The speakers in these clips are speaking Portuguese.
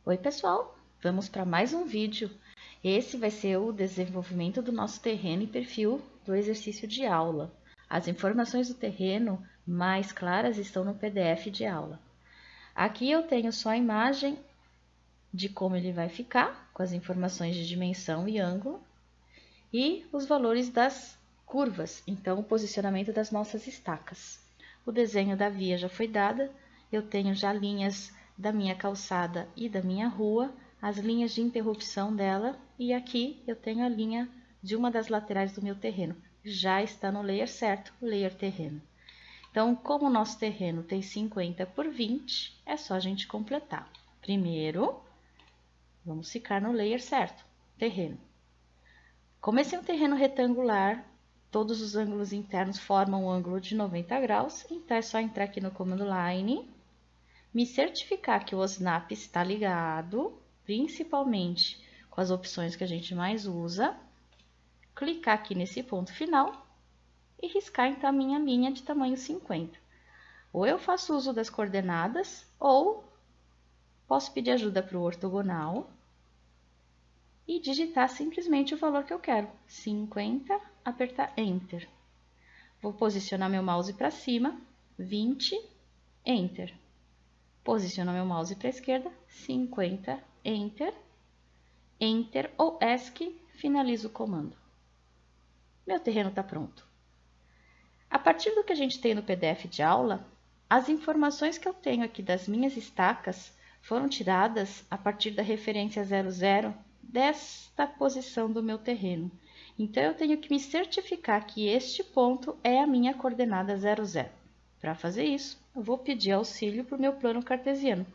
Oi pessoal, vamos para mais um vídeo. Esse vai ser o desenvolvimento do nosso terreno e perfil do exercício de aula. As informações do terreno mais claras estão no PDF de aula. Aqui eu tenho só a imagem de como ele vai ficar, com as informações de dimensão e ângulo, e os valores das curvas, então o posicionamento das nossas estacas. O desenho da via já foi dada, eu tenho já linhas da minha calçada e da minha rua, as linhas de interrupção dela, e aqui eu tenho a linha de uma das laterais do meu terreno. Já está no layer certo, o layer terreno. Então, como o nosso terreno tem 50 por 20, é só a gente completar. Primeiro, vamos ficar no layer certo, terreno. Como esse é um terreno retangular, todos os ângulos internos formam um ângulo de 90 graus, então é só entrar aqui no comando Line, me certificar que o OSNAP está ligado, principalmente com as opções que a gente mais usa, clicar aqui nesse ponto final e riscar então a minha linha de tamanho 50. Ou eu faço uso das coordenadas, ou posso pedir ajuda para o ortogonal e digitar simplesmente o valor que eu quero, 50, apertar Enter. Vou posicionar meu mouse para cima, 20, Enter. Posicionar meu mouse para a esquerda, 50, Enter, Enter ou ESC, finalizo o comando. Meu terreno está pronto. A partir do que a gente tem no PDF de aula, as informações que eu tenho aqui das minhas estacas foram tiradas a partir da referência 00 desta posição do meu terreno. Então, eu tenho que me certificar que este ponto é a minha coordenada 00. Para fazer isso, eu vou pedir auxílio para o meu plano cartesiano.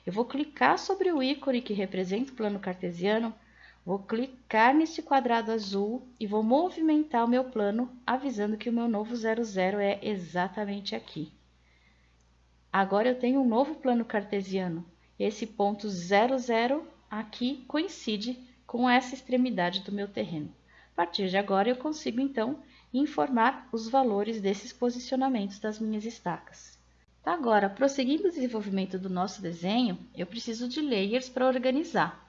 Eu vou clicar sobre o ícone que representa o plano cartesiano, vou clicar nesse quadrado azul e vou movimentar o meu plano, avisando que o meu novo 00 é exatamente aqui. Agora, eu tenho um novo plano cartesiano. Esse ponto 00 aqui coincide com essa extremidade do meu terreno. A partir de agora, eu consigo, então, informar os valores desses posicionamentos das minhas estacas. Tá, agora, prosseguindo o desenvolvimento do nosso desenho, eu preciso de layers para organizar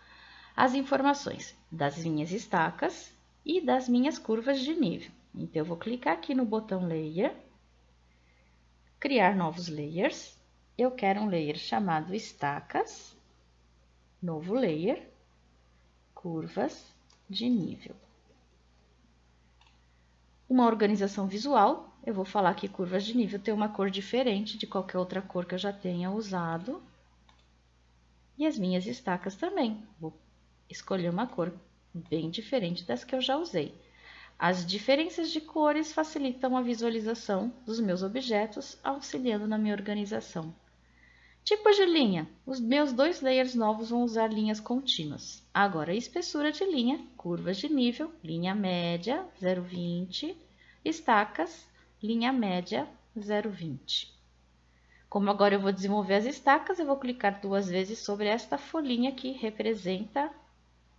as informações das minhas estacas e das minhas curvas de nível. Então, eu vou clicar aqui no botão Layer, criar novos layers. Eu quero um layer chamado estacas, novo layer, curvas de nível. Uma organização visual, eu vou falar que curvas de nível tem uma cor diferente de qualquer outra cor que eu já tenha usado. E as minhas estacas também, vou escolher uma cor bem diferente das que eu já usei. As diferenças de cores facilitam a visualização dos meus objetos, auxiliando na minha organização. Tipos de linha. Os meus dois layers novos vão usar linhas contínuas. Agora, espessura de linha, curvas de nível, linha média, 0,20, estacas, linha média, 0,20. Como agora eu vou desenvolver as estacas, eu vou clicar duas vezes sobre esta folhinha que representa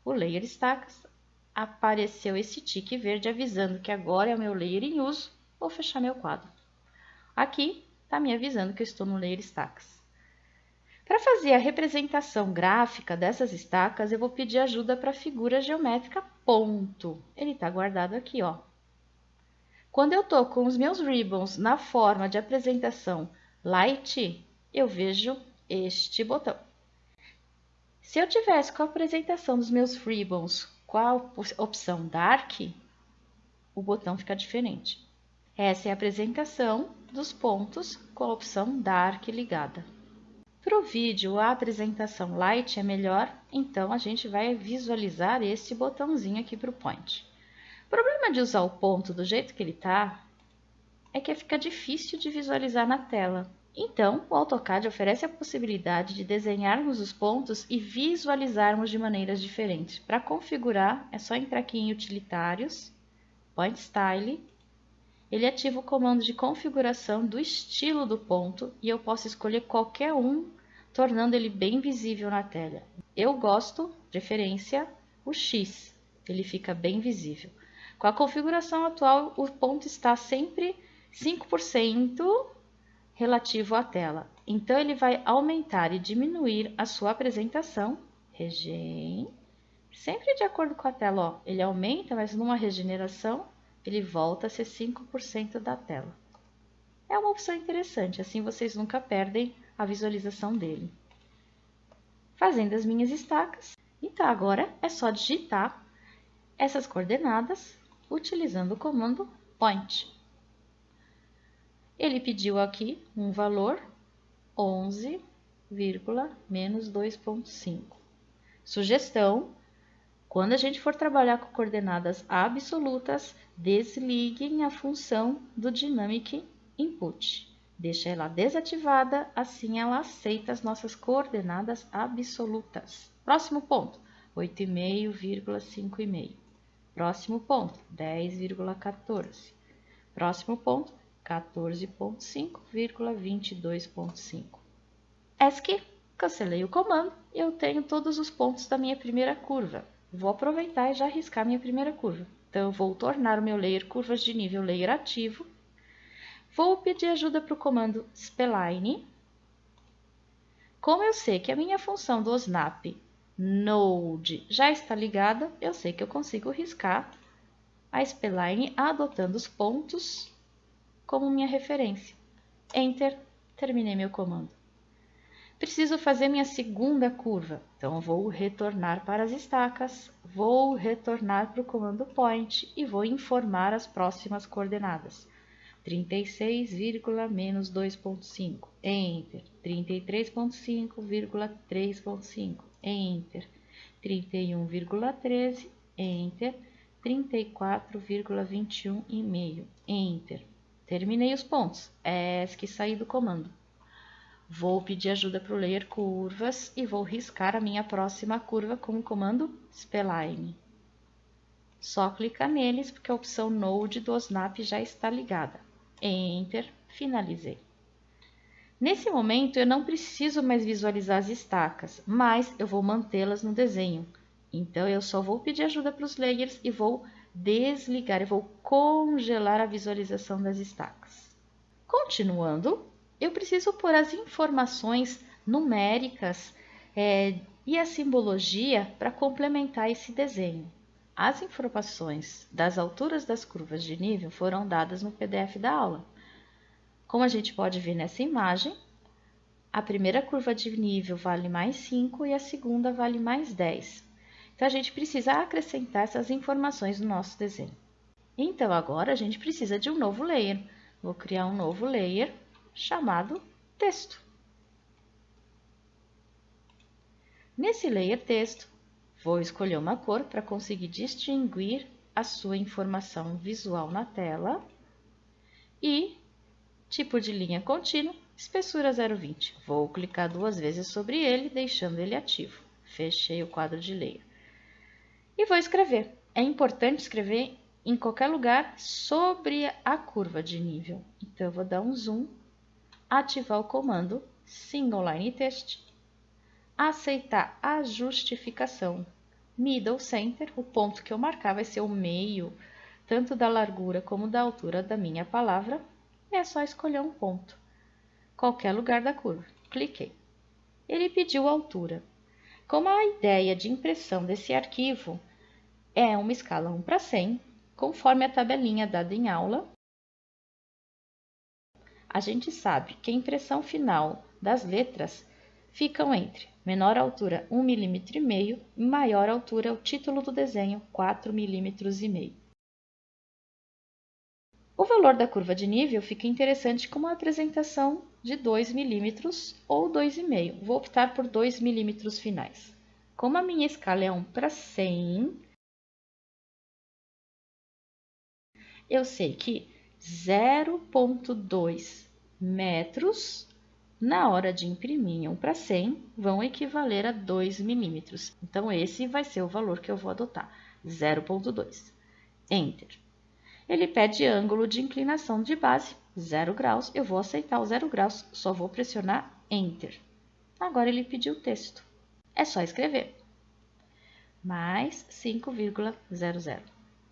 o layer estacas. Apareceu esse tique verde avisando que agora é o meu layer em uso. Vou fechar meu quadro. Aqui está me avisando que eu estou no layer estacas. Para fazer a representação gráfica dessas estacas, eu vou pedir ajuda para a figura geométrica ponto. Ele está guardado aqui, ó. Quando eu estou com os meus ribbons na forma de apresentação light, eu vejo este botão. Se eu tivesse com a apresentação dos meus ribbons com a opção dark, o botão fica diferente. Essa é a apresentação dos pontos com a opção dark ligada. Para o vídeo, a apresentação light é melhor, então a gente vai visualizar esse botãozinho aqui para o point. O problema de usar o ponto do jeito que ele está é que fica difícil de visualizar na tela. Então, o AutoCAD oferece a possibilidade de desenharmos os pontos e visualizarmos de maneiras diferentes. Para configurar, é só entrar aqui em Utilitários, Point Style. Ele ativa o comando de configuração do estilo do ponto e eu posso escolher qualquer um, tornando ele bem visível na tela. Eu gosto, preferência, o X, ele fica bem visível. Com a configuração atual, o ponto está sempre 5% relativo à tela. Então, ele vai aumentar e diminuir a sua apresentação regen, sempre de acordo com a tela, ó, ele aumenta, mas numa regeneração, ele volta a ser 5% da tela. É uma opção interessante, assim vocês nunca perdem a visualização dele. Fazendo as minhas estacas, então agora é só digitar essas coordenadas utilizando o comando point. Ele pediu aqui um valor 11, menos 2,5. Sugestão: quando a gente for trabalhar com coordenadas absolutas, desliguem a função do Dynamic Input. Deixa ela desativada, assim ela aceita as nossas coordenadas absolutas. Próximo ponto, 8,5, 5,5. Próximo ponto, 10,14. Próximo ponto, 14,5, 22,5. ESC, cancelei o comando e eu tenho todos os pontos da minha primeira curva. Vou aproveitar e já riscar minha primeira curva. Então, eu vou tornar o meu layer curvas de nível layer ativo. Vou pedir ajuda para o comando spline. Como eu sei que a minha função do snap node já está ligada, eu sei que eu consigo riscar a spline adotando os pontos como minha referência. Enter, terminei meu comando. Preciso fazer minha segunda curva, então vou retornar para as estacas, vou retornar para o comando point e vou informar as próximas coordenadas. 36, menos 2,5, Enter. 33,5, 3,5, Enter. 31,13, Enter. 34,21,5, Enter. Terminei os pontos, ESC saí do comando. Vou pedir ajuda para o layer curvas e vou riscar a minha próxima curva com o comando spline. Só clicar neles porque a opção Node do Snap já está ligada. Enter, finalizei. Nesse momento eu não preciso mais visualizar as estacas, mas eu vou mantê-las no desenho. Então eu só vou pedir ajuda para os layers e vou desligar, eu vou congelar a visualização das estacas. Continuando, eu preciso pôr as informações numéricas e a simbologia para complementar esse desenho. As informações das alturas das curvas de nível foram dadas no PDF da aula. Como a gente pode ver nessa imagem, a primeira curva de nível vale mais 5 e a segunda vale mais 10. Então, a gente precisa acrescentar essas informações no nosso desenho. Então, agora a gente precisa de um novo layer. Vou criar um novo layer chamado texto. Nesse layer texto, vou escolher uma cor para conseguir distinguir a sua informação visual na tela e tipo de linha contínua, espessura 0,20. Vou clicar 2 vezes sobre ele, deixando ele ativo. Fechei o quadro de layer. E vou escrever. É importante escrever em qualquer lugar sobre a curva de nível. Então, eu vou dar um zoom, ativar o comando Single Line Text, aceitar a justificação Middle Center, o ponto que eu marcar vai ser o meio, tanto da largura como da altura da minha palavra, e é só escolher um ponto, qualquer lugar da curva. Cliquei. Ele pediu altura. Como a ideia de impressão desse arquivo é uma escala 1 para 100, conforme a tabelinha dada em aula, a gente sabe que a impressão final das letras ficam entre menor altura 1,5 mm e maior altura o título do desenho 4,5 mm. O valor da curva de nível fica interessante com uma apresentação de 2 mm ou 2,5. Vou optar por 2 mm finais. Como a minha escala é 1 para 100, eu sei que 0,2 metros na hora de imprimir em 1 para 100 vão equivaler a 2 milímetros. Então, esse vai ser o valor que eu vou adotar, 0,2. Enter. Ele pede ângulo de inclinação de base, 0 graus. Eu vou aceitar o 0 graus, só vou pressionar Enter. Agora, ele pediu texto. É só escrever. Mais 5,00.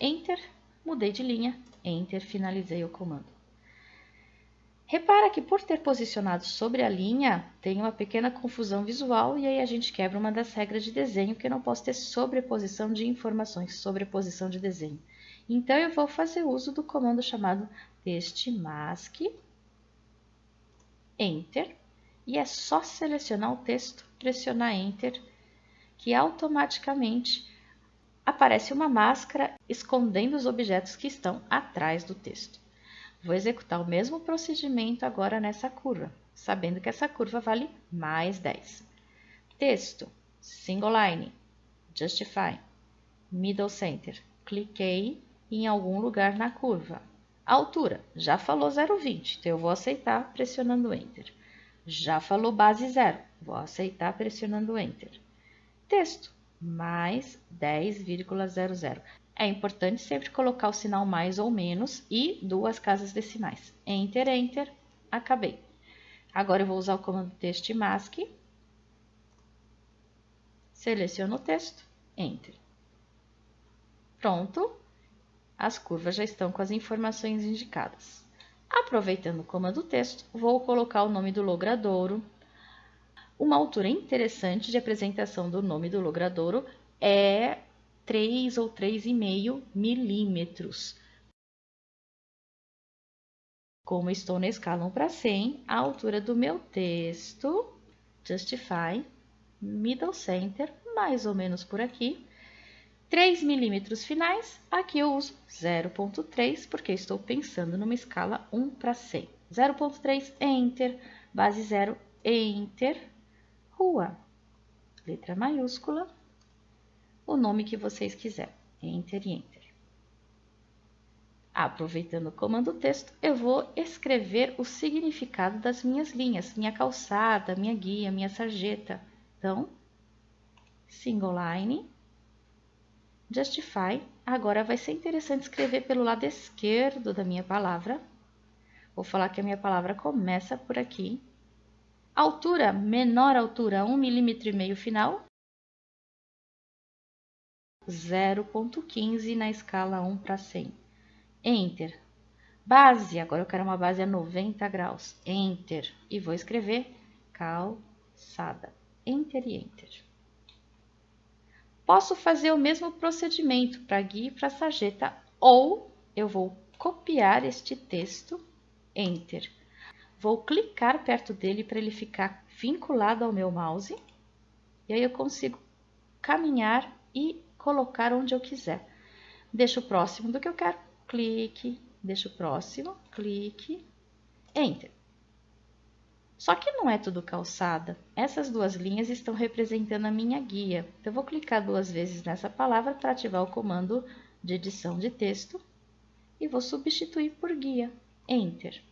Enter. Mudei de linha. Enter. Finalizei o comando. Repara que por ter posicionado sobre a linha, tem uma pequena confusão visual e aí a gente quebra uma das regras de desenho, que eu não posso ter sobreposição de informações, sobreposição de desenho. Então, eu vou fazer uso do comando chamado textmask, Enter, e é só selecionar o texto, pressionar Enter, que automaticamente aparece uma máscara escondendo os objetos que estão atrás do texto. Vou executar o mesmo procedimento agora nessa curva, sabendo que essa curva vale mais 10. Texto, single line, justify, middle center. Cliquei em algum lugar na curva. Altura, já falou 0,20, então eu vou aceitar pressionando Enter. Já falou base 0, vou aceitar pressionando Enter. Texto, mais 10,00. É importante sempre colocar o sinal mais ou menos e 2 casas decimais. Enter, Enter, acabei. Agora eu vou usar o comando textmask. Seleciono o texto, Enter. Pronto, as curvas já estão com as informações indicadas. Aproveitando o comando texto, vou colocar o nome do logradouro. Uma altura interessante de apresentação do nome do logradouro é 3 ou 3,5 milímetros. Como estou na escala 1 para 100, a altura do meu texto, justify, middle center, mais ou menos por aqui, 3 milímetros finais, aqui eu uso 0,3, porque estou pensando numa escala 1 para 100. 0,3, Enter, base 0, Enter, rua, letra maiúscula, o nome que vocês quiserem, Enter e Enter. Aproveitando o comando texto, eu vou escrever o significado das minhas linhas, minha calçada, minha guia, minha sarjeta. Então, single line, justify. Agora vai ser interessante escrever pelo lado esquerdo da minha palavra. Vou falar que a minha palavra começa por aqui. Altura, menor altura, 1,5 milímetro final. 0,15 na escala 1 para 100. Enter. Base, agora eu quero uma base a 90 graus. Enter. E vou escrever calçada. Enter e Enter. Posso fazer o mesmo procedimento para guia e para sarjeta, ou eu vou copiar este texto, Enter. Vou clicar perto dele para ele ficar vinculado ao meu mouse, e aí eu consigo caminhar e colocar onde eu quiser. Deixo próximo do que eu quero, clique, deixo próximo, clique, Enter. Só que não é tudo calçada. Essas 2 linhas estão representando a minha guia. Então, eu vou clicar 2 vezes nessa palavra para ativar o comando de edição de texto e vou substituir por guia, Enter.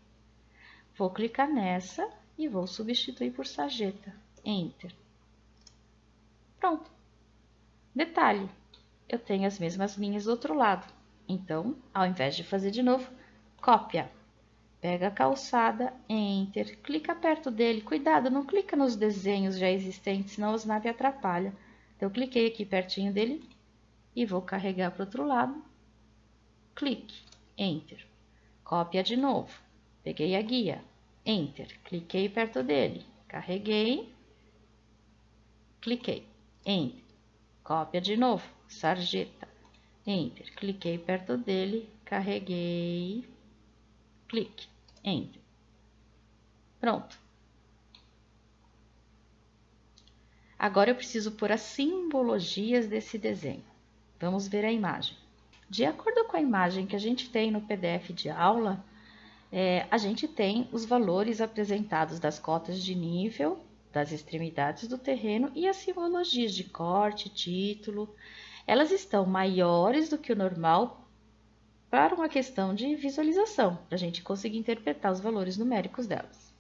Vou clicar nessa e vou substituir por sarjeta, Enter. Pronto. Detalhe, eu tenho as mesmas linhas do outro lado. Então, ao invés de fazer de novo, cópia. Pega a calçada, Enter, clica perto dele. Cuidado, não clica nos desenhos já existentes, senão o snap atrapalha. Então, eu cliquei aqui pertinho dele e vou carregar para o outro lado. Clique, Enter. Cópia de novo. Peguei a guia, Enter. Cliquei perto dele, carreguei, cliquei, Enter. Cópia de novo, sarjeta, Enter. Cliquei perto dele, carreguei, clique, Enter. Pronto. Agora eu preciso pôr as simbologias desse desenho. Vamos ver a imagem. De acordo com a imagem que a gente tem no PDF de aula, a gente tem os valores apresentados das cotas de nível, das extremidades do terreno e as simbologias de corte, título. Elas estão maiores do que o normal para uma questão de visualização, para a gente conseguir interpretar os valores numéricos delas.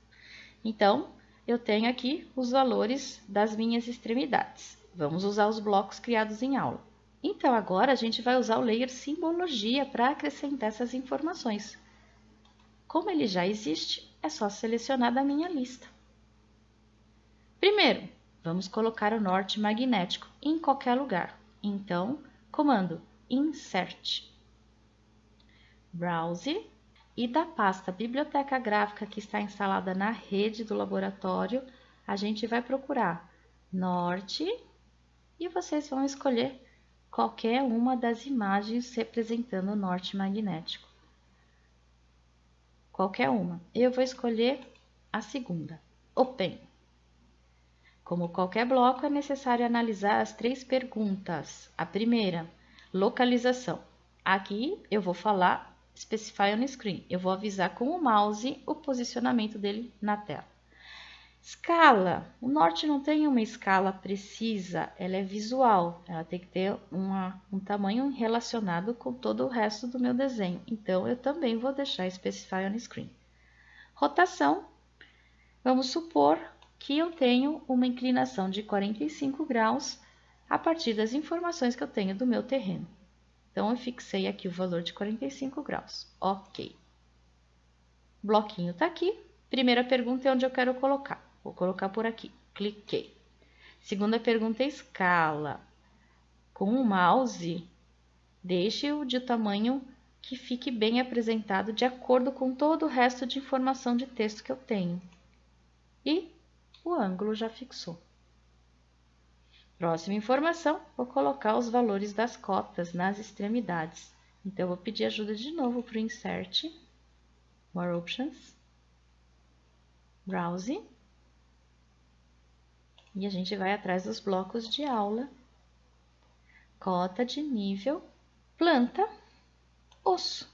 Então, eu tenho aqui os valores das minhas extremidades. Vamos usar os blocos criados em aula. Então, agora a gente vai usar o layer simbologia para acrescentar essas informações. Como ele já existe, é só selecionar da minha lista. Primeiro, vamos colocar o norte magnético em qualquer lugar. Então, comando Insert. Browse. e da pasta Biblioteca Gráfica que está instalada na rede do laboratório, a gente vai procurar norte e vocês vão escolher qualquer uma das imagens representando o norte magnético. Qualquer uma. Eu vou escolher a segunda, Open. Como qualquer bloco, é necessário analisar as 3 perguntas. A primeira, localização. Aqui eu vou falar Specify on Screen. Eu vou avisar com o mouse o posicionamento dele na tela. Escala. O norte não tem uma escala precisa, ela é visual. Ela tem que ter um tamanho relacionado com todo o resto do meu desenho. Então, eu também vou deixar Specify on Screen. Rotação. Vamos supor que eu tenho uma inclinação de 45 graus a partir das informações que eu tenho do meu terreno. Então, eu fixei aqui o valor de 45 graus. Ok. O bloquinho está aqui. Primeira pergunta é onde eu quero colocar. Vou colocar por aqui. Cliquei. Segunda pergunta é escala. Com o mouse, deixe-o de tamanho que fique bem apresentado de acordo com todo o resto de informação de texto que eu tenho. E o ângulo já fixou. Próxima informação, vou colocar os valores das cotas nas extremidades. Então, eu vou pedir ajuda de novo para o Insert, More Options, Browse, e a gente vai atrás dos blocos de aula, cota de nível, planta, osso,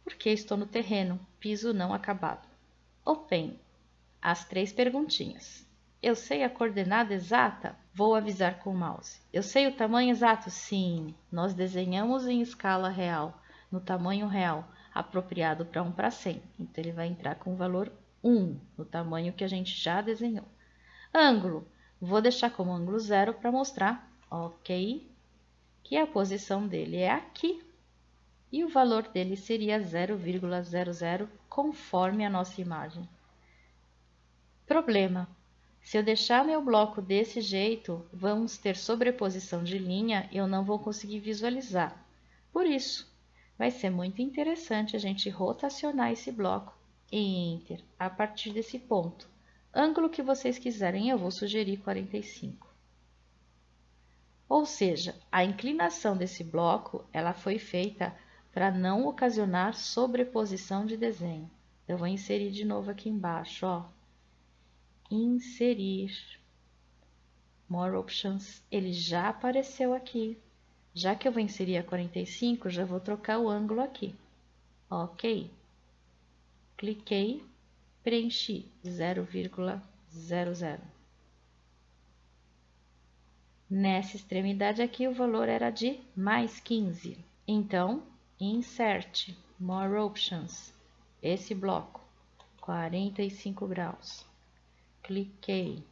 porque estou no terreno, piso não acabado. Open, as 3 perguntinhas. Eu sei a coordenada exata? Vou avisar com o mouse. Eu sei o tamanho exato? Sim, nós desenhamos em escala real, no tamanho real, apropriado para 1:100. Então, ele vai entrar com o valor 1, no tamanho que a gente já desenhou. Ângulo, vou deixar como ângulo 0 para mostrar, ok, que a posição dele é aqui e o valor dele seria 0,00 conforme a nossa imagem. Problema. Se eu deixar meu bloco desse jeito, vamos ter sobreposição de linha e eu não vou conseguir visualizar. Por isso, vai ser muito interessante a gente rotacionar esse bloco e Enter a partir desse ponto. Ângulo que vocês quiserem, eu vou sugerir 45. Ou seja, a inclinação desse bloco, ela foi feita para não ocasionar sobreposição de desenho. Eu vou inserir de novo aqui embaixo, ó. Inserir, More Options, ele já apareceu aqui. Já que eu vou inserir a 45, já vou trocar o ângulo aqui. Ok. Cliquei, preenchi 0,00. Nessa extremidade aqui, o valor era de mais 15. Então, Insert, More Options, esse bloco, 45 graus. Cliquei,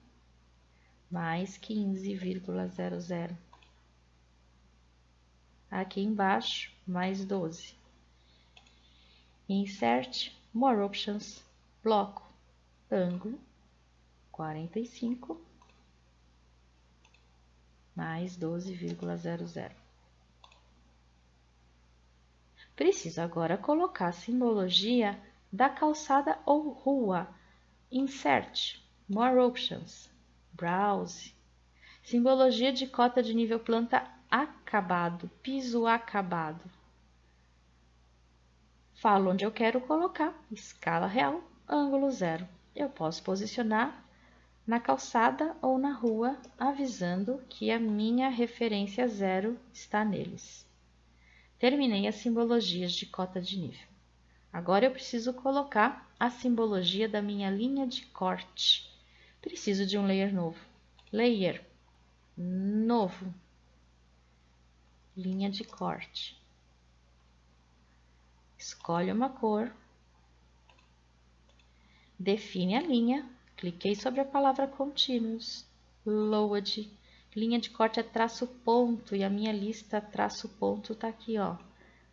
mais 15,00. Aqui embaixo, mais 12. Insert, More Options, bloco, ângulo, 45, mais 12,00. Preciso agora colocar a simbologia da calçada ou rua. Insert, More Options, Browse, simbologia de cota de nível planta acabado, piso acabado. Falo onde eu quero colocar, escala real, ângulo 0. Eu posso posicionar na calçada ou na rua, avisando que a minha referência 0 está neles. Terminei as simbologias de cota de nível. Agora eu preciso colocar a simbologia da minha linha de corte. Preciso de um layer novo. Layer, novo, linha de corte. Escolhe uma cor. Define a linha. Cliquei sobre a palavra Continuous. Load. Linha de corte é traço ponto e a minha lista traço ponto está aqui, ó.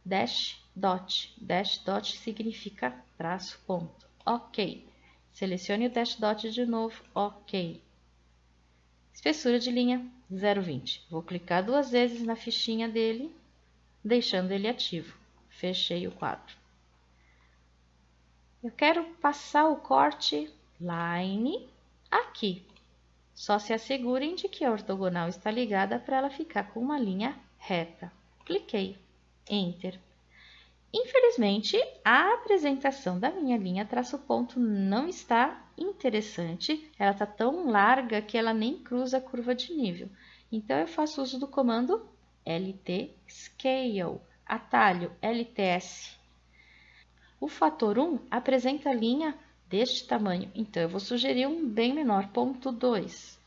Dash dot. Dash dot significa traço ponto. Ok. Selecione o dash dot de novo. Ok. Espessura de linha 0,20. Vou clicar 2 vezes na fichinha dele, deixando ele ativo. Fechei o quadro. Eu quero passar o corte line aqui. Só se assegurem de que a ortogonal está ligada para ela ficar com uma linha reta. Cliquei, Enter. Infelizmente, a apresentação da minha linha traço ponto não está interessante. Ela está tão larga que ela nem cruza a curva de nível. Então, eu faço uso do comando LT Scale, atalho LTS. O fator 1 apresenta a linha deste tamanho, então eu vou sugerir um bem menor, ponto 2.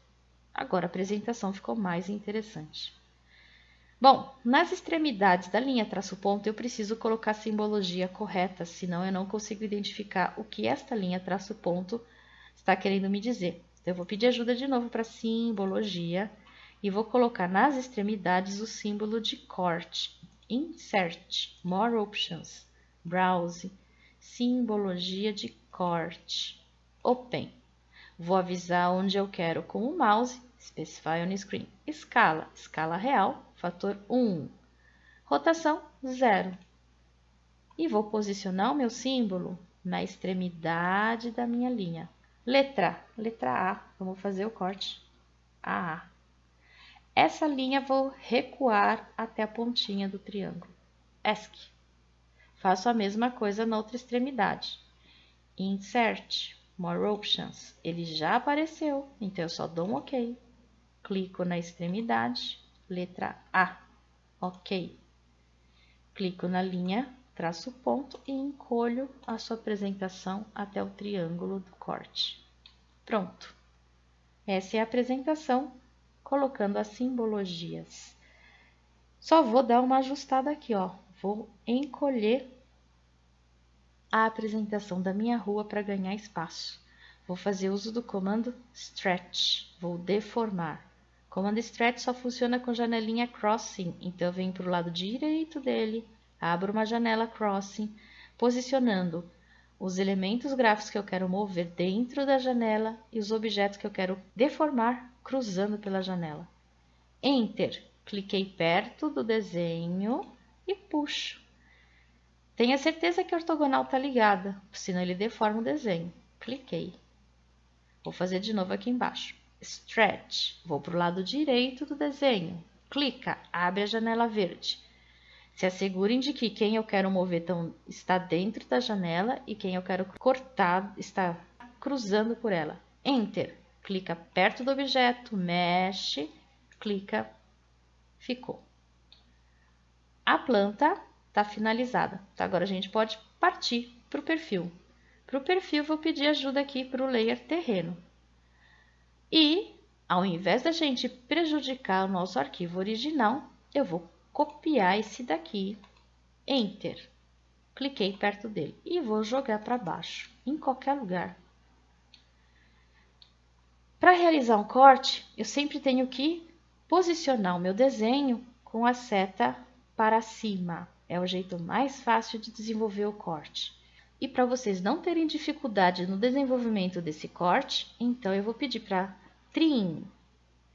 Agora a apresentação ficou mais interessante. Bom, nas extremidades da linha traço-ponto eu preciso colocar a simbologia correta, senão eu não consigo identificar o que esta linha traço-ponto está querendo me dizer. Então, eu vou pedir ajuda de novo para simbologia e vou colocar nas extremidades o símbolo de corte. Insert, More Options, Browse, simbologia de corte, Open. Vou avisar onde eu quero com o mouse, Specify on Screen. Escala, escala real, fator 1. Rotação, 0. E vou posicionar o meu símbolo na extremidade da minha linha. Letra A, vamos fazer o corte AA. Essa linha vou recuar até a pontinha do triângulo. ESC. Faço a mesma coisa na outra extremidade. Insert, More Options. Ele já apareceu, então eu só dou um OK. Clico na extremidade, letra A. OK. Clico na linha, traço ponto e encolho a sua apresentação até o triângulo do corte. Pronto. Essa é a apresentação, colocando as simbologias. Só vou dar uma ajustada aqui, ó. Vou encolher a apresentação da minha rua para ganhar espaço. Vou fazer uso do comando Stretch. Vou deformar. O comando Stretch só funciona com janelinha Crossing, então eu venho para o lado direito dele, abro uma janela Crossing, posicionando os elementos gráficos que eu quero mover dentro da janela e os objetos que eu quero deformar cruzando pela janela. Enter. Cliquei perto do desenho e puxo. Tenha certeza que a ortogonal está ligada, senão ele deforma o desenho. Cliquei. Vou fazer de novo aqui embaixo. Stretch. Vou para o lado direito do desenho. Clica, abre a janela verde. Se assegurem de que quem eu quero mover está dentro da janela e quem eu quero cortar está cruzando por ela. Enter. Clica perto do objeto, mexe, clica, ficou. A planta está finalizada. Então, agora a gente pode partir para o perfil. Para o perfil, vou pedir ajuda aqui para o layer terreno. E, ao invés da gente prejudicar o nosso arquivo original, eu vou copiar esse daqui, Enter. Cliquei perto dele e vou jogar para baixo, em qualquer lugar. Para realizar um corte, eu sempre tenho que posicionar o meu desenho com a seta para cima. É o jeito mais fácil de desenvolver o corte. E para vocês não terem dificuldade no desenvolvimento desse corte, então eu vou pedir para Trim.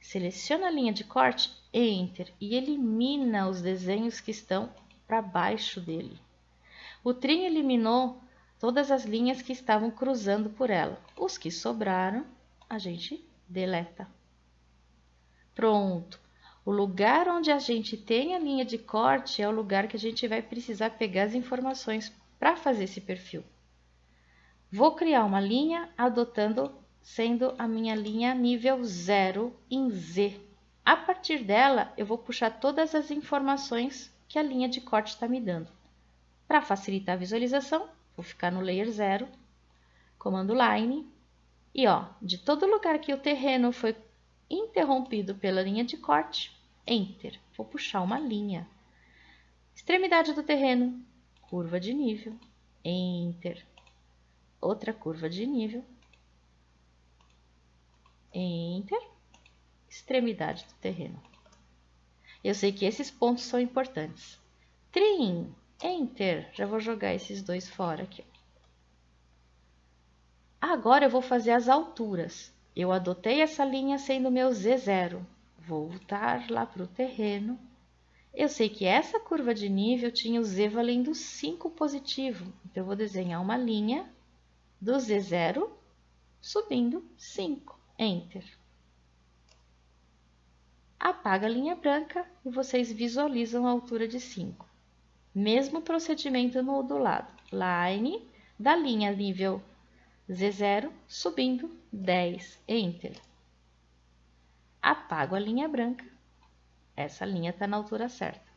Seleciona a linha de corte, Enter, e elimina os desenhos que estão para baixo dele. O Trim eliminou todas as linhas que estavam cruzando por ela. Os que sobraram, a gente deleta. Pronto. O lugar onde a gente tem a linha de corte é o lugar que a gente vai precisar pegar as informações para fazer esse perfil. Vou criar uma linha sendo a minha linha nível 0 em Z. A partir dela, eu vou puxar todas as informações que a linha de corte está me dando. Para facilitar a visualização, vou ficar no layer 0, comando Line, e ó, de todo lugar que o terreno foi interrompido pela linha de corte, Enter. Vou puxar uma linha. Extremidade do terreno, curva de nível, Enter. Outra curva de nível, Enter. Extremidade do terreno. Eu sei que esses pontos são importantes. Trim, Enter. Já vou jogar esses dois fora aqui. Agora eu vou fazer as alturas. Eu adotei essa linha sendo meu Z0. Vou voltar lá para o terreno. Eu sei que essa curva de nível tinha o Z valendo 5 positivo. Então, eu vou desenhar uma linha do Z0, subindo 5. Enter. Apaga a linha branca e vocês visualizam a altura de 5. Mesmo procedimento no do lado. Line da linha nível Z0, subindo 10. Enter. Apago a linha branca. Essa linha está na altura certa.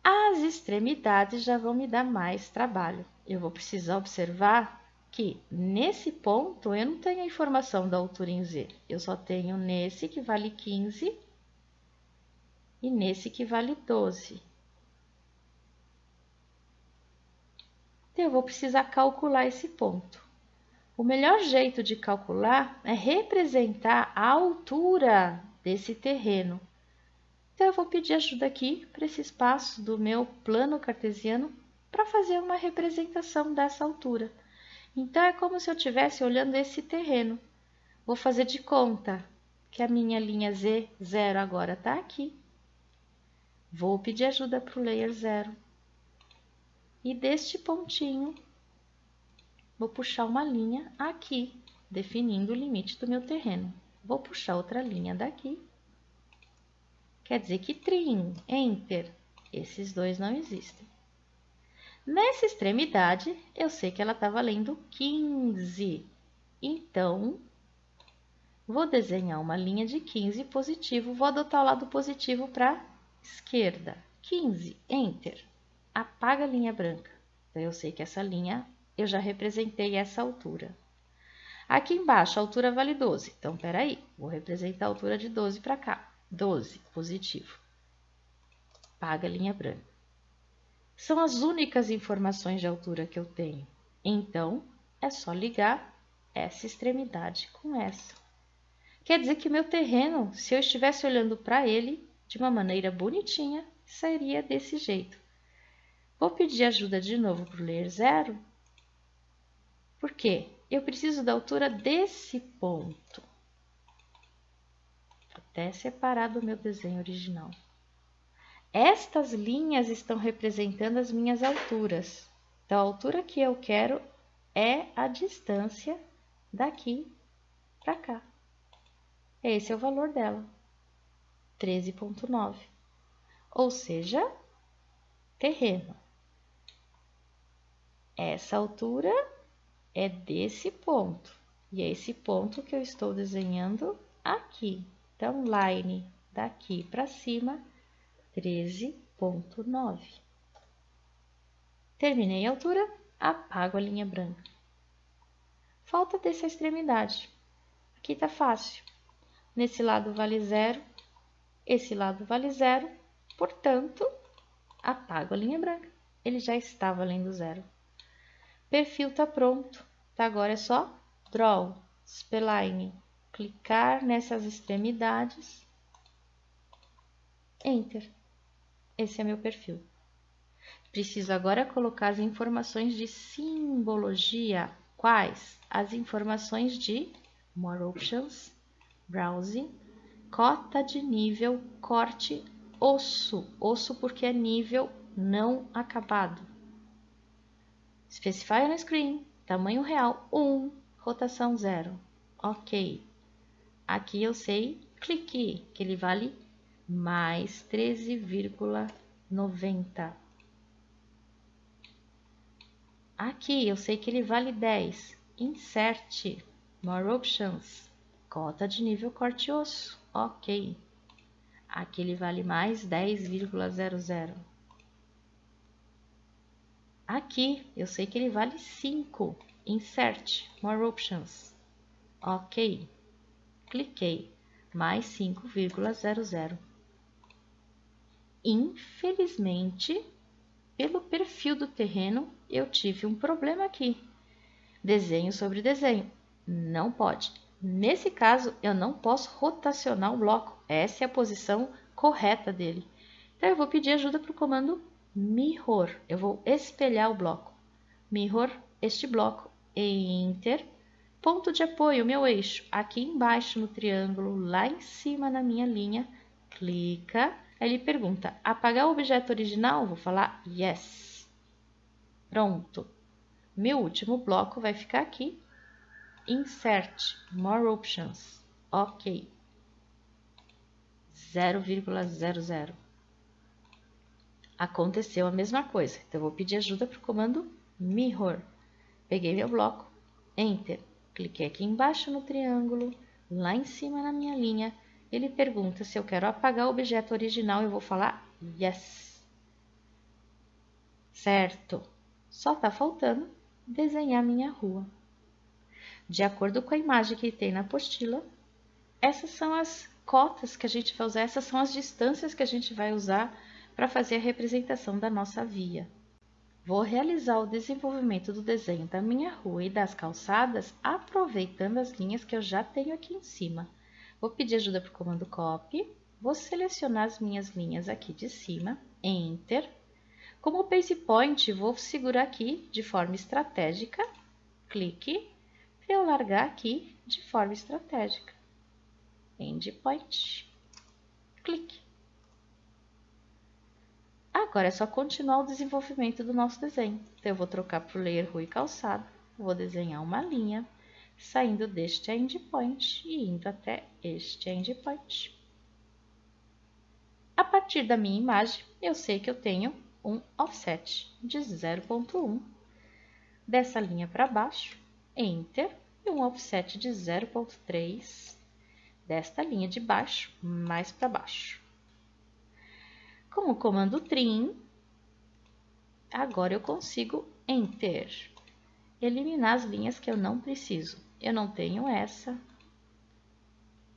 As extremidades já vão me dar mais trabalho. Eu vou precisar observar que nesse ponto eu não tenho a informação da altura em Z. Eu só tenho nesse que vale 15 e nesse que vale 12. Então, eu vou precisar calcular esse ponto. O melhor jeito de calcular é representar a altura desse terreno. Então, eu vou pedir ajuda aqui para esse espaço do meu plano cartesiano para fazer uma representação dessa altura. Então, é como se eu estivesse olhando esse terreno. Vou fazer de conta que a minha linha Z0 agora está aqui. Vou pedir ajuda para o layer 0. E deste pontinho, vou puxar uma linha aqui, definindo o limite do meu terreno. Vou puxar outra linha daqui. Quer dizer que trim, enter, esses dois não existem. Nessa extremidade, eu sei que ela está valendo 15. Então, vou desenhar uma linha de 15 positivo. Vou adotar o lado positivo para a esquerda. 15, enter. Apaga a linha branca. Então, eu sei que essa linha, eu já representei essa altura. Aqui embaixo, a altura vale 12. Então, peraí, vou representar a altura de 12 para cá. 12, positivo. Apaga a linha branca. São as únicas informações de altura que eu tenho. Então, é só ligar essa extremidade com essa. Quer dizer que meu terreno, se eu estivesse olhando para ele de uma maneira bonitinha, seria desse jeito. Vou pedir ajuda de novo para o layer 0. Por quê? Eu preciso da altura desse ponto. Até separar do meu desenho original. Estas linhas estão representando as minhas alturas. Então, a altura que eu quero é a distância daqui para cá. Esse é o valor dela, 13,9. Ou seja, terreno. Essa altura é desse ponto. E é esse ponto que eu estou desenhando aqui. Então, line daqui para cima, 13,9. Terminei a altura, apago a linha branca. Falta dessa extremidade. Aqui tá fácil. Nesse lado vale 0, esse lado vale 0, portanto, apago a linha branca. Ele já está valendo 0. Perfil tá pronto. Tá, agora é só Draw, Spline, clicar nessas extremidades, Enter. Esse é meu perfil. Preciso agora colocar as informações de simbologia. Quais? As informações de More Options, Browse, cota de nível, corte, osso. Osso porque é nível não acabado. Specify on screen, tamanho real 1, rotação 0. Ok. Aqui eu sei, clique, que ele vale mais 13,90. Aqui eu sei que ele vale 10. Insert, More Options, cota de nível corte osso. Ok. Aqui ele vale mais 10,00. Aqui eu sei que ele vale 5. Insert, More Options. Ok. Cliquei. Mais 5,00. Infelizmente, pelo perfil do terreno, eu tive um problema aqui. Desenho sobre desenho. Não pode. Nesse caso, eu não posso rotacionar o bloco. Essa é a posição correta dele. Então, eu vou pedir ajuda para o comando Mirror. Eu vou espelhar o bloco. Mirror este bloco. Enter. Ponto de apoio, meu eixo. Aqui embaixo no triângulo, lá em cima na minha linha. Clica. Aí ele pergunta, apagar o objeto original? Vou falar yes. Pronto. Meu último bloco vai ficar aqui. Insert More Options. Ok. 0,00. Aconteceu a mesma coisa. Então, eu vou pedir ajuda para o comando Mirror. Peguei meu bloco, Enter. Cliquei aqui embaixo no triângulo, lá em cima na minha linha. Ele pergunta se eu quero apagar o objeto original. Eu vou falar Yes. Certo. Só está faltando desenhar minha rua. De acordo com a imagem que tem na apostila, essas são as cotas que a gente vai usar, essas são as distâncias que a gente vai usar para fazer a representação da nossa via. Vou realizar o desenvolvimento do desenho da minha rua e das calçadas aproveitando as linhas que eu já tenho aqui em cima. Vou pedir ajuda para o comando Copy, vou selecionar as minhas linhas aqui de cima, Enter. Como Base Point, vou segurar aqui de forma estratégica, clique, para eu largar aqui de forma estratégica. Endpoint, clique. Agora é só continuar o desenvolvimento do nosso desenho. Então, eu vou trocar para o Layer Rua e Calçada, vou desenhar uma linha, saindo deste endpoint e indo até este endpoint. A partir da minha imagem, eu sei que eu tenho um offset de 0,1. Dessa linha para baixo, Enter, e um offset de 0,3. Desta linha de baixo, mais para baixo. Com o comando Trim, agora eu consigo Enter, eliminar as linhas que eu não preciso. Eu não tenho essa,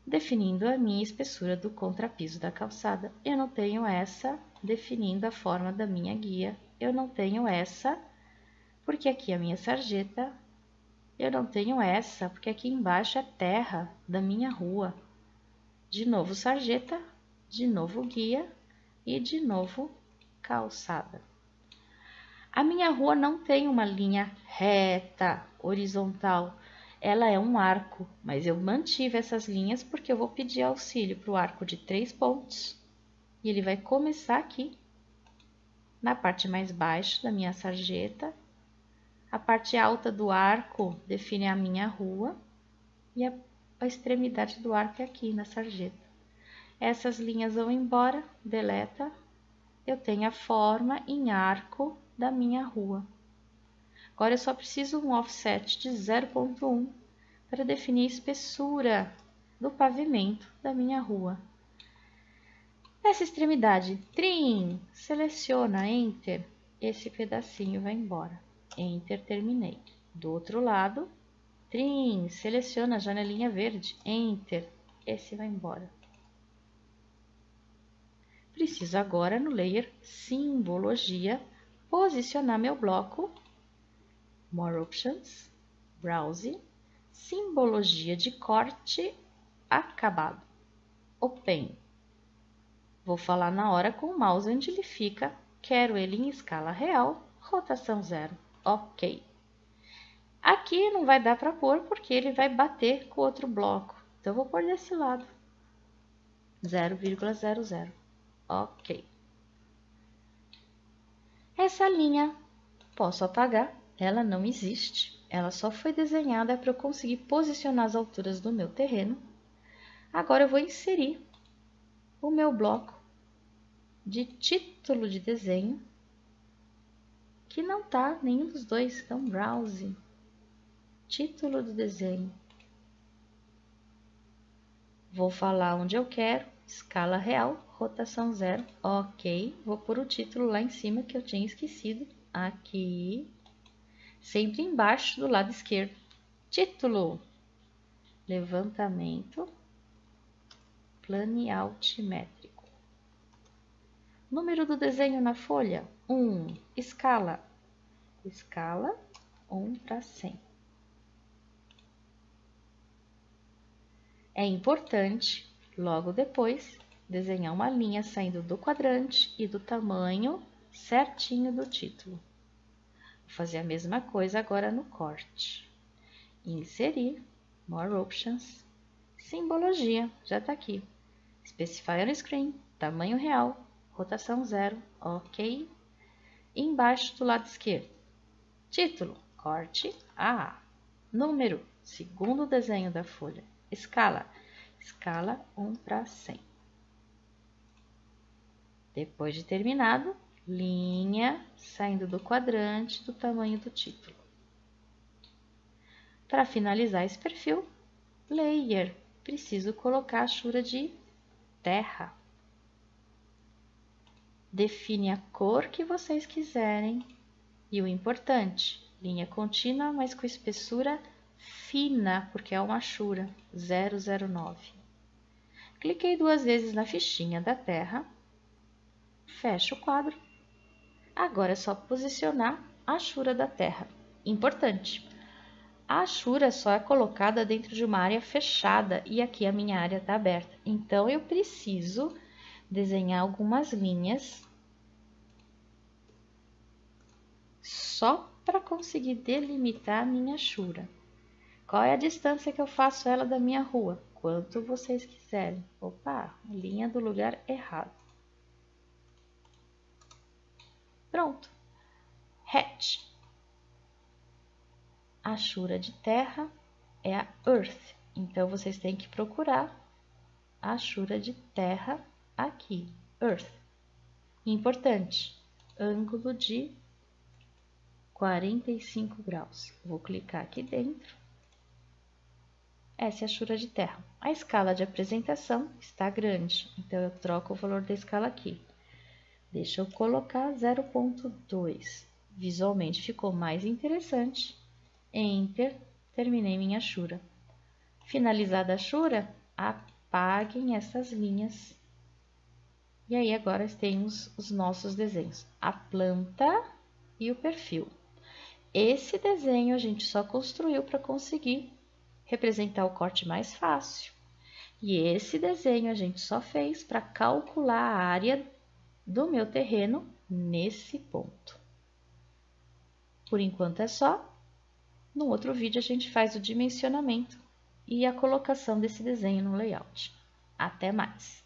definindo a minha espessura do contrapiso da calçada. Eu não tenho essa, definindo a forma da minha guia. Eu não tenho essa, porque aqui é a minha sarjeta. Eu não tenho essa, porque aqui embaixo é terra da minha rua. De novo sarjeta, de novo guia e de novo calçada. A minha rua não tem uma linha reta, horizontal. Ela é um arco, mas eu mantive essas linhas porque eu vou pedir auxílio para o arco de 3 pontos. E ele vai começar aqui, na parte mais baixa da minha sarjeta. A parte alta do arco define a minha rua e a extremidade do arco é aqui na sarjeta. Essas linhas vão embora, deleta. Eu tenho a forma em arco da minha rua. Agora eu só preciso um offset de 0,1 para definir a espessura do pavimento da minha rua. Nessa extremidade, Trim, seleciona, Enter, esse pedacinho vai embora. Enter, terminei. Do outro lado, Trim, seleciona a janelinha verde, Enter, esse vai embora. Preciso agora no layer Simbologia posicionar meu bloco, More Options, Browse, Simbologia de corte acabado, Open. Vou falar na hora com o mouse onde ele fica, quero ele em escala real, rotação 0, ok. Aqui não vai dar para pôr porque ele vai bater com outro bloco, então eu vou pôr desse lado, 0,00. Ok. Essa linha, posso apagar, ela não existe. Ela só foi desenhada para eu conseguir posicionar as alturas do meu terreno. Agora eu vou inserir o meu bloco de título de desenho, que não tá nenhum dos dois, então Browse, título do desenho. Vou falar onde eu quero, escala real, rotação 0, ok. Vou pôr o título lá em cima que eu tinha esquecido, aqui, sempre embaixo do lado esquerdo. Título, levantamento planialtimétrico. Número do desenho na folha, 1. Escala, 1 para 100. É importante, logo depois, desenhar uma linha saindo do quadrante e do tamanho certinho do título. Vou fazer a mesma coisa agora no corte. Inserir, More Options, Simbologia, já está aqui. Specify on Screen, tamanho real, rotação 0, ok. E embaixo do lado esquerdo, título, corte A. Número, segundo desenho da folha. Escala 1 para 100. Depois de terminado, linha saindo do quadrante do tamanho do título. Para finalizar esse perfil, layer, preciso colocar a achura de terra. Define a cor que vocês quiserem e o importante, linha contínua, mas com espessura fina, porque é uma achura, 009. Cliquei 2 vezes na fichinha da terra, fecho o quadro. Agora é só posicionar a achura da terra. Importante, a achura só é colocada dentro de uma área fechada e aqui a minha área está aberta. Então, eu preciso desenhar algumas linhas só para conseguir delimitar a minha achura. Qual é a distância que eu faço ela da minha rua? Quanto vocês quiserem. Opa, linha do lugar errado. Pronto. Hatch. A achura de terra é a earth. Então, vocês têm que procurar a achura de terra aqui, earth. Importante, ângulo de 45 graus. Vou clicar aqui dentro. Essa é a achura de terra. A escala de apresentação está grande, então eu troco o valor da escala aqui. Deixa eu colocar 0,2. Visualmente ficou mais interessante. Enter, terminei minha achura. Finalizada a achura, apaguem essas linhas. E aí agora temos os nossos desenhos, a planta e o perfil. Esse desenho a gente só construiu para conseguir representar o corte mais fácil. E esse desenho a gente só fez para calcular a área do meu terreno nesse ponto. Por enquanto é só. No outro vídeo a gente faz o dimensionamento e a colocação desse desenho no layout. Até mais!